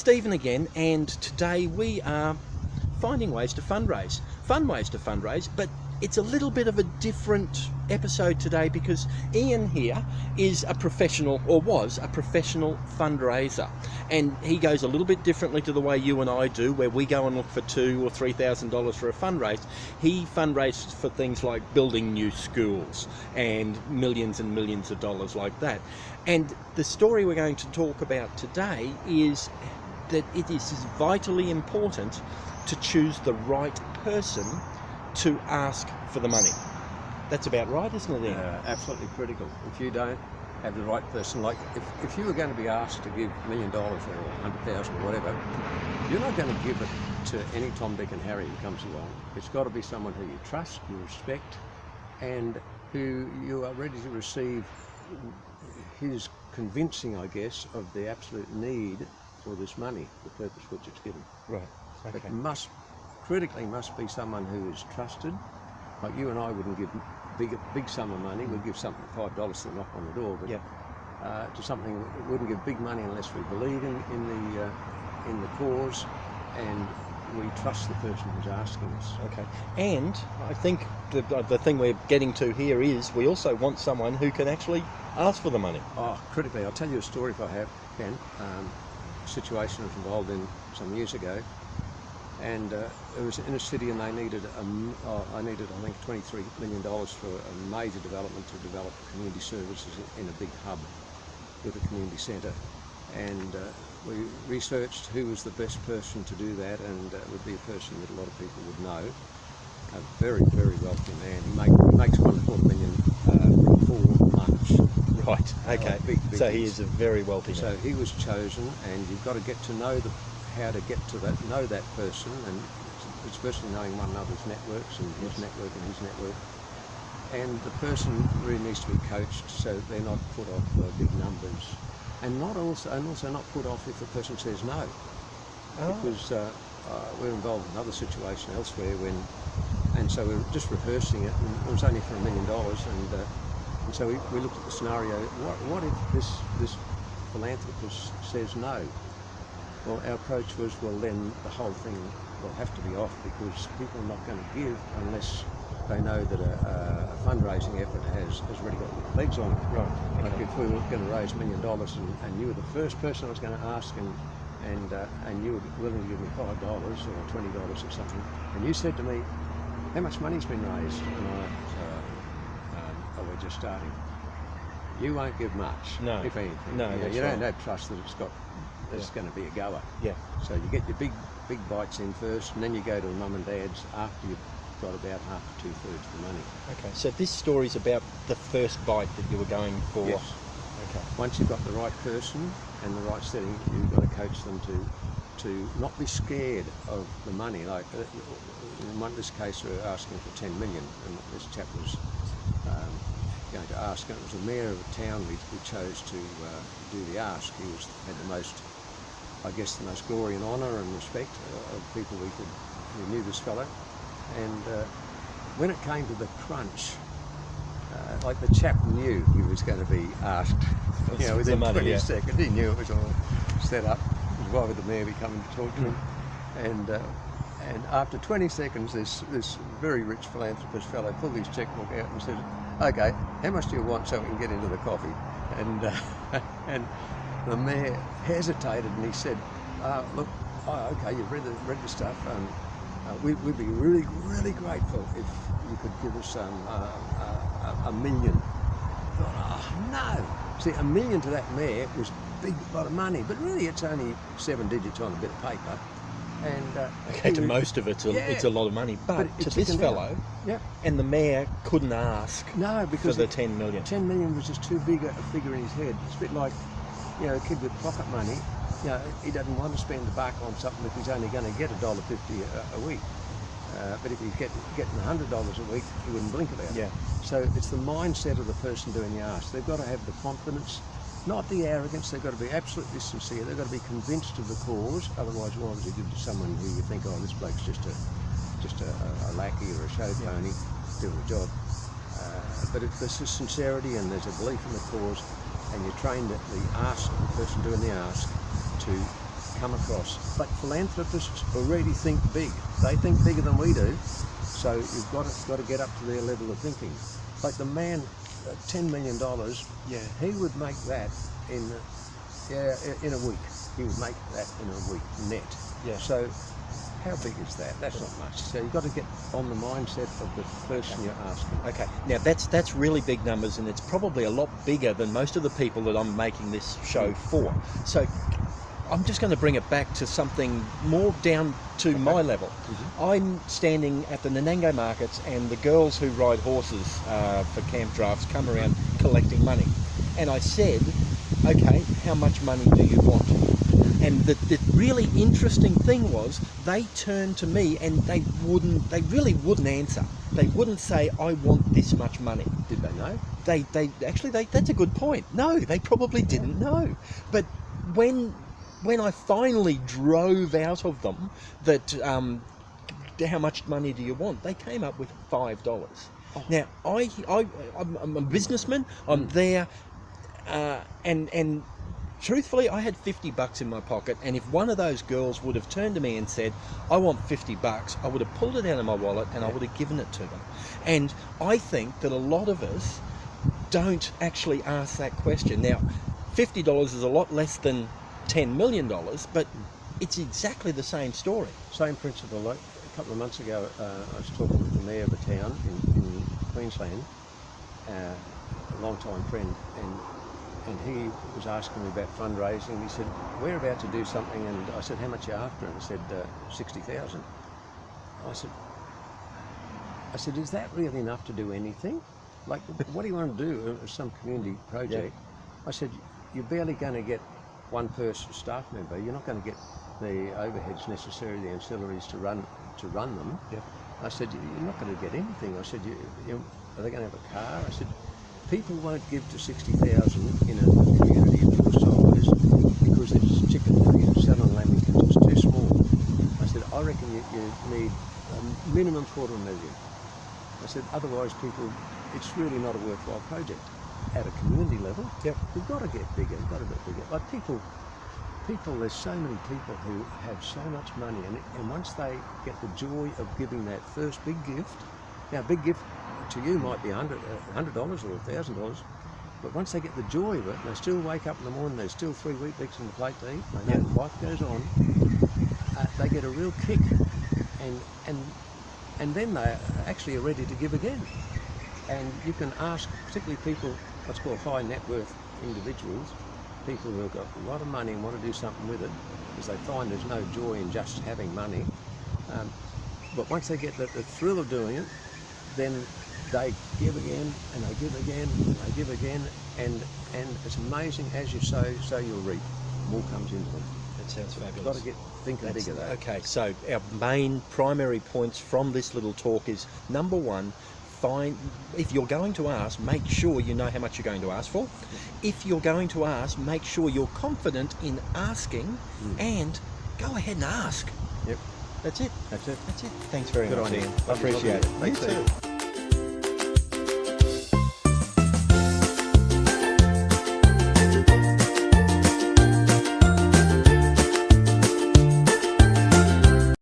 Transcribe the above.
Stephen again, and today we are finding ways to fundraise. Fun ways to fundraise, but it's a little bit of a different episode today because Ian here is a professional, or was a professional fundraiser, and he goes a little bit differently to the way you and I do, where we go and look for $2,000 or $3,000 for a fundraise. He fundraises for things like building new schools and millions of dollars like that. And the story we're going to talk about today is that it is vitally important to choose the right person to ask for the money. That's about right, isn't it, Ian? Absolutely critical. If you don't have the right person, like if you were going to be asked to give $1 million or 100,000 or whatever, you're not going to give it to any Tom, Dick and Harry who comes along. It's got to be someone who you trust, you respect, and who you are ready to receive his convincing, I guess, of the absolute need for this money, the purpose which it's given. Right. Okay. It critically must be someone who is trusted. Like you and I wouldn't give big sum of money. We'd give something $5 to knock on the door, but to something we wouldn't give big money unless we believe in the cause and we trust the person who's asking us. Okay. And I think the thing we're getting to here is we also want someone who can actually ask for the money. Oh, critically. I'll tell you a story if I can. A situation I was involved in some years ago, and it was in a city, and I needed I think $23 million for a major development to develop community services in a big hub with a community centre, and we researched who was the best person to do that, and it would be a person that a lot of people would know. A very, very wealthy man. He makes $1.25 million for months. Right. Okay. Big so he is a very wealthy man. So he was chosen, and you've got to get to know how to get to know that person, and especially knowing one another's networks and his network and his network. And the person really needs to be coached so that they're not put off by big numbers, and also not put off if the person says no. Because we're involved in another situation elsewhere and so we were just rehearsing it, and it was only for $1 million, and so we looked at the scenario. What if this philanthropist says no? Well, our approach was, well, then the whole thing will have to be off, because people are not going to give unless they know that a fundraising effort has really got legs on it. Right. Like if we were going to raise $1 million and you were the first person I was going to ask, and you were willing to give me $5 or $20 or something, and you said to me, how much money's been raised? And we're just starting. You won't give much, no, if anything. No, you don't have trust that it's going to be a goer. Yeah. So you get your big bites in first, and then you go to mum and dad's after you've got about half to 2/3 the money. Okay. So this story's about the first bite that you were going for. Yes. Okay. Once you've got the right person and the right setting, you've got to coach them to not be scared of the money. Like in this case, we were asking for $10 million, and this chap was going to ask, and it was the mayor of the town we chose to do the ask. He had the most glory and honour and respect of people who knew this fellow. And when it came to the crunch, like the chap knew he was going to be asked, within 20 seconds. He knew it was all set up. Why would the mayor be coming to talk to him? And after 20 seconds, this very rich philanthropist fellow pulled his checkbook out and said, "Okay, how much do you want so we can get into the coffee?" And the mayor hesitated, and he said, "Look, okay, you've read the stuff. We'd be really, really grateful if you could give us $1 million." I thought, no. See, $1 million to that mayor was a big lot of money, but really it's only 7 digits on a bit of paper. And to most of it's a lot of money, but to this fellow, and the mayor couldn't ask because for the $10 million. $10 million was just too big a figure in his head. It's a bit like, a kid with pocket money. He doesn't want to spend the buck on something if he's only going to get $1.50 a week. But if he's getting $100 a week, he wouldn't blink about it. Yeah. So it's the mindset of the person doing the ask. They've got to have the confidence, not the arrogance. They've got to be absolutely sincere. They've got to be convinced of the cause. Otherwise, why would you give to someone who you think, oh, this bloke's just a lackey or a show pony doing the job? But if there's a sincerity and there's a belief in the cause, and you're trained at the person doing the ask, to come across. But philanthropists already think big. They think bigger than we do. So you've got to get up to their level of thinking. Like the man, $10 million, he would make that in a week. He would make that in a week, net. Yeah. So how big is that? That's not much. So you've got to get on the mindset of the person you're asking. Okay, now that's really big numbers, and it's probably a lot bigger than most of the people that I'm making this show for. So I'm just going to bring it back to something more down to my level. I'm standing at the Nanango markets, and the girls who ride horses for camp drafts come around collecting money. And I said, okay, how much money do you want? And the really interesting thing was they turned to me and they really wouldn't answer. They wouldn't say, I want this much money. Did they know? They that's a good point. No, they probably didn't know. But when I finally drove out of them that how much money do you want, they came up with $5. Oh. Now I'm a businessman. I'm there, and truthfully, I had $50 in my pocket, and if one of those girls would have turned to me and said, I want $50, I would have pulled it out of my wallet and I would have given it to them. And I think that a lot of us don't actually ask that question. Now, $50 is a lot less than $10 million, but it's exactly the same story. Same principle. Like a couple of months ago, I was talking with the mayor of a town in Queensland, a long-time friend, and he was asking me about fundraising. He said, we're about to do something, and I said, how much are you after? And he said, 60,000. I said, is that really enough to do anything? Like, what do you want to do as some community project? Yeah. I said, you're barely going to get one person staff member. You're not going to get the overheads necessary, the ancillaries to run them. Yeah. I said, you're not going to get anything. I said, are they going to have a car? I said, people won't give to 60,000 in a community of your size because it's chicken and selling lamingtons. It's too small. I said, I reckon you need a minimum $250,000. I said, otherwise it's really not a worthwhile project. At a community level, we've got to get bigger. We've got to get bigger. Like people, there's so many people who have so much money, and once they get the joy of giving that first big gift, now a big gift to you might be $100 or $1,000, but once they get the joy of it, and they still wake up in the morning, there's still 3 Weet-Bix on the plate to eat, they know life goes on, they get a real kick, and then they actually are ready to give again. And you can ask, particularly people, what's called high net worth individuals, people who have got a lot of money and want to do something with it, because they find there's no joy in just having money. But once they get the thrill of doing it, then they give again, and they give again, and they give again, and it's amazing, as you sow, so you'll reap. More comes into them. That sounds fabulous. You've got to think bigger though. Okay, so our main primary points from this little talk is, number one, if you're going to ask, make sure you know how much you're going to ask for. If you're going to ask, make sure you're confident in asking, and go ahead and ask. Yep. That's it. That's it. That's it. Thanks very much, Good on you. Ian. I appreciate it. Thanks, You too.